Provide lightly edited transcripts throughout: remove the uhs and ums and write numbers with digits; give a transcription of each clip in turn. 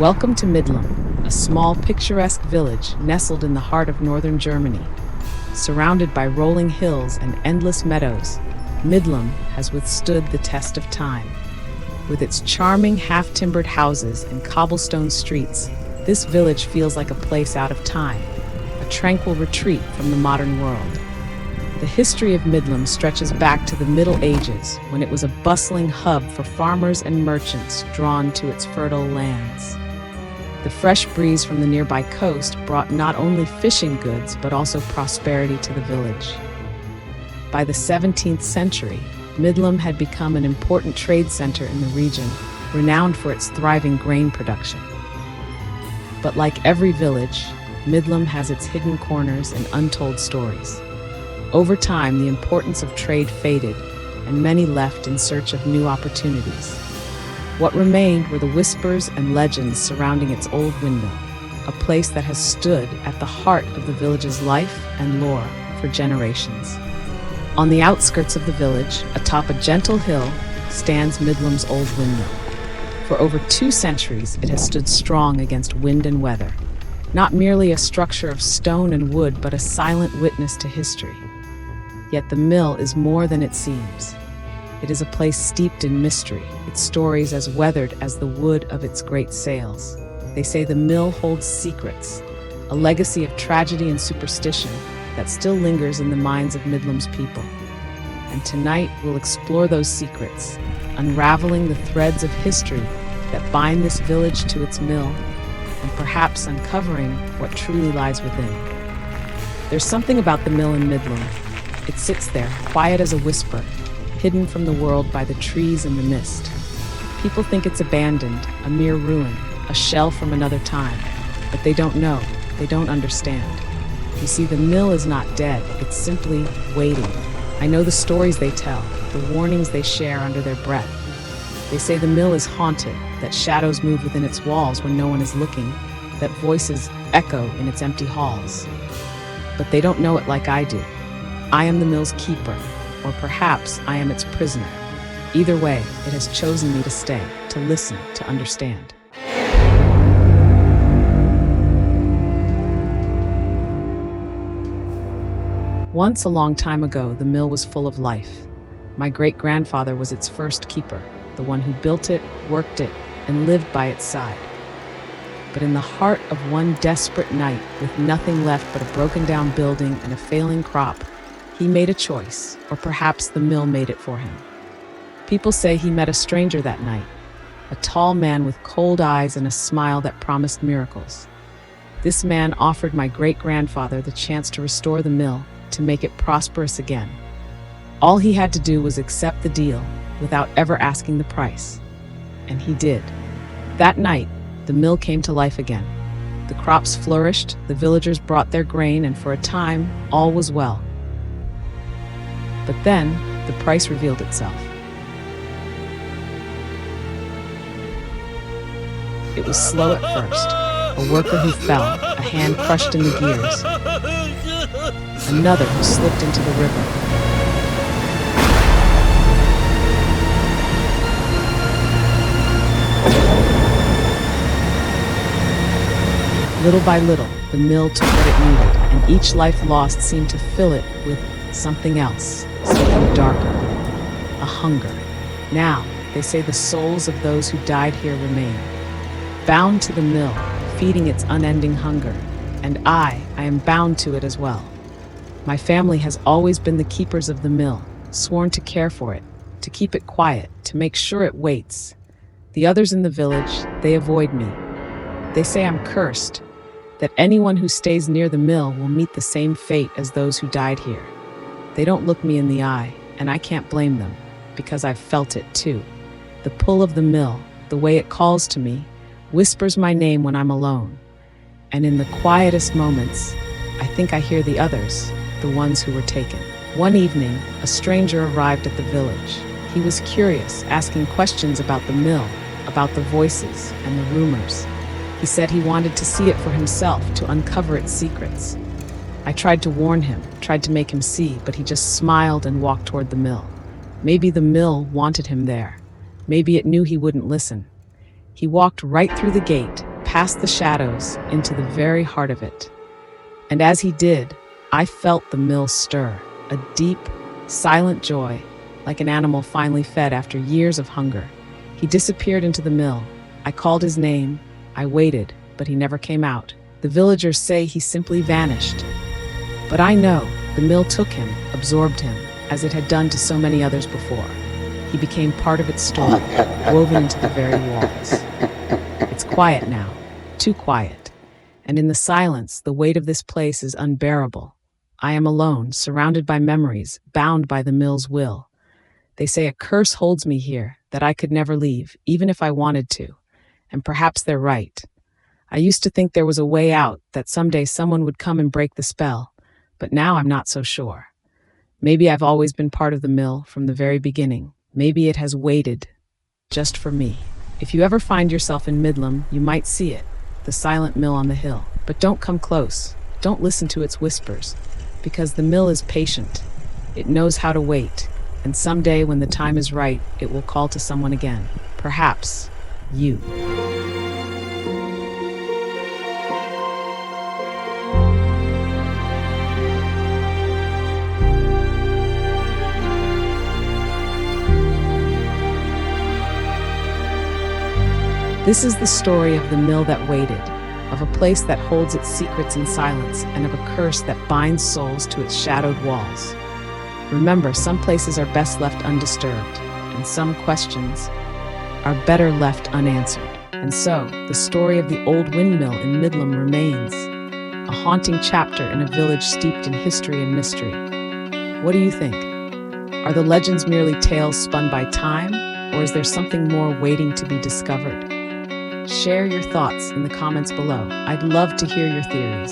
Welcome to Midlum, a small, picturesque village nestled in the heart of northern Germany. Surrounded by rolling hills and endless meadows, Midlum has withstood the test of time. With its charming, half-timbered houses and cobblestone streets, this village feels like a place out of time, a tranquil retreat from the modern world. The history of Midlum stretches back to the Middle Ages, when it was a bustling hub for farmers and merchants drawn to its fertile lands. The fresh breeze from the nearby coast brought not only fishing goods but also prosperity to the village. By the 17th century, Midlum had become an important trade center in the region, renowned for its thriving grain production. But like every village, Midlum has its hidden corners and untold stories. Over time, the importance of trade faded, and many left in search of new opportunities. What remained were the whispers and legends surrounding its old windmill, a place that has stood at the heart of the village's life and lore for generations. On the outskirts of the village, atop a gentle hill, stands Midlum's old windmill. For over 2 centuries, it has stood strong against wind and weather. Not merely a structure of stone and wood, but a silent witness to history. Yet the mill is more than it seems. It is a place steeped in mystery, its stories as weathered as the wood of its great sails. They say the mill holds secrets, a legacy of tragedy and superstition that still lingers in the minds of Midlum's people. And tonight we'll explore those secrets, unraveling the threads of history that bind this village to its mill, and perhaps uncovering what truly lies within. There's something about the mill in Midlum. It sits there, quiet as a whisper, hidden from the world by the trees and the mist. People think it's abandoned, a mere ruin, a shell from another time. But they don't know, they don't understand. You see, the mill is not dead, it's simply waiting. I know the stories they tell, the warnings they share under their breath. They say the mill is haunted, that shadows move within its walls when no one is looking, that voices echo in its empty halls. But they don't know it like I do. I am the mill's keeper, or perhaps I am its prisoner. Either way, it has chosen me to stay, to listen, to understand. Once, a long time ago, the mill was full of life. My great-grandfather was its first keeper, the one who built it, worked it, and lived by its side. But in the heart of one desperate night, with nothing left but a broken-down building and a failing crop, he made a choice, or perhaps the mill made it for him. People say he met a stranger that night, a tall man with cold eyes and a smile that promised miracles. This man offered my great-grandfather the chance to restore the mill, to make it prosperous again. All he had to do was accept the deal, without ever asking the price. And he did. That night, the mill came to life again. The crops flourished, the villagers brought their grain, and for a time, all was well. But then, the price revealed itself. It was slow at first. A worker who fell, a hand crushed in the gears. Another who slipped into the river. Little by little, the mill took what it needed, and each life lost seemed to fill it with something else, something darker, a hunger. Now, they say the souls of those who died here remain, bound to the mill, feeding its unending hunger. And I am bound to it as well. My family has always been the keepers of the mill, sworn to care for it, to keep it quiet, to make sure it waits. The others in the village, they avoid me. They say I'm cursed, that anyone who stays near the mill will meet the same fate as those who died here. They don't look me in the eye, and I can't blame them, because I've felt it too. The pull of the mill, the way it calls to me, whispers my name when I'm alone. And in the quietest moments, I think I hear the others, the ones who were taken. One evening, a stranger arrived at the village. He was curious, asking questions about the mill, about the voices and the rumors. He said he wanted to see it for himself, to uncover its secrets. I tried to warn him, tried to make him see, but he just smiled and walked toward the mill. Maybe the mill wanted him there. Maybe it knew he wouldn't listen. He walked right through the gate, past the shadows into the very heart of it. And as he did, I felt the mill stir, a deep, silent joy, like an animal finally fed after years of hunger. He disappeared into the mill. I called his name. I waited, but he never came out. The villagers say he simply vanished. But I know the mill took him, absorbed him, as it had done to so many others before. He became part of its story, woven into the very walls. It's quiet now, too quiet. And in the silence, the weight of this place is unbearable. I am alone, surrounded by memories, bound by the mill's will. They say a curse holds me here, that I could never leave, even if I wanted to. And perhaps they're right. I used to think there was a way out, that someday someone would come and break the spell. But now I'm not so sure. Maybe I've always been part of the mill from the very beginning. Maybe it has waited just for me. If you ever find yourself in Midlam, you might see it, the silent mill on the hill. But don't come close. Don't listen to its whispers, because the mill is patient. It knows how to wait, and someday when the time is right, it will call to someone again. Perhaps you. This is the story of the mill that waited, of a place that holds its secrets in silence, and of a curse that binds souls to its shadowed walls. Remember, some places are best left undisturbed, and some questions are better left unanswered. And so, the story of the old windmill in Midlam remains, a haunting chapter in a village steeped in history and mystery. What do you think? Are the legends merely tales spun by time, or is there something more waiting to be discovered? Share your thoughts in the comments below. I'd love to hear your theories.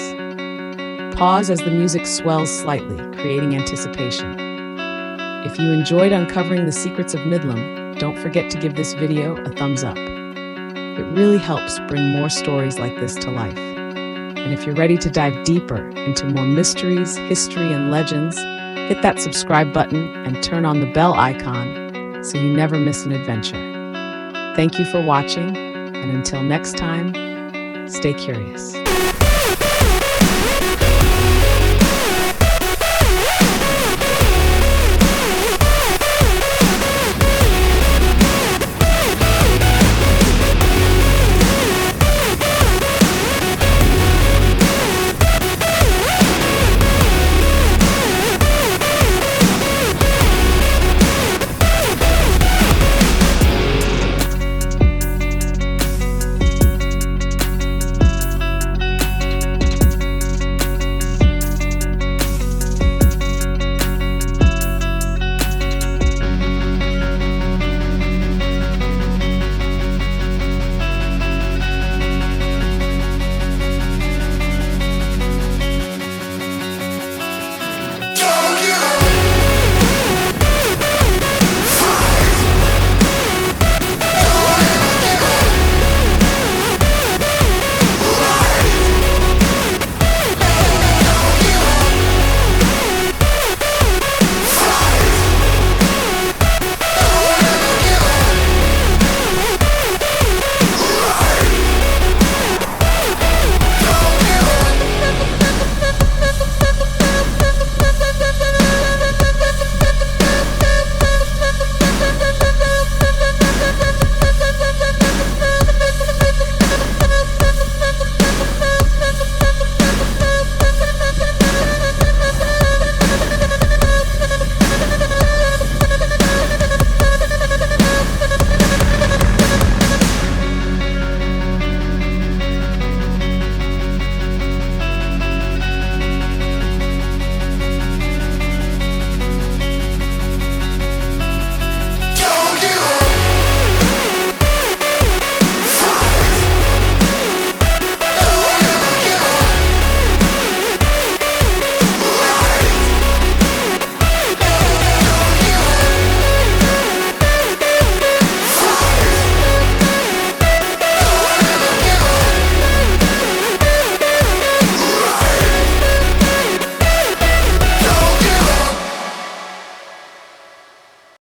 Pause as the music swells slightly, creating anticipation. If you enjoyed uncovering the secrets of Midlam, don't forget to give this video a thumbs up. It really helps bring more stories like this to life. And if you're ready to dive deeper into more mysteries, history, and legends, hit that subscribe button and turn on the bell icon so you never miss an adventure. Thank you for watching. And until next time, stay curious.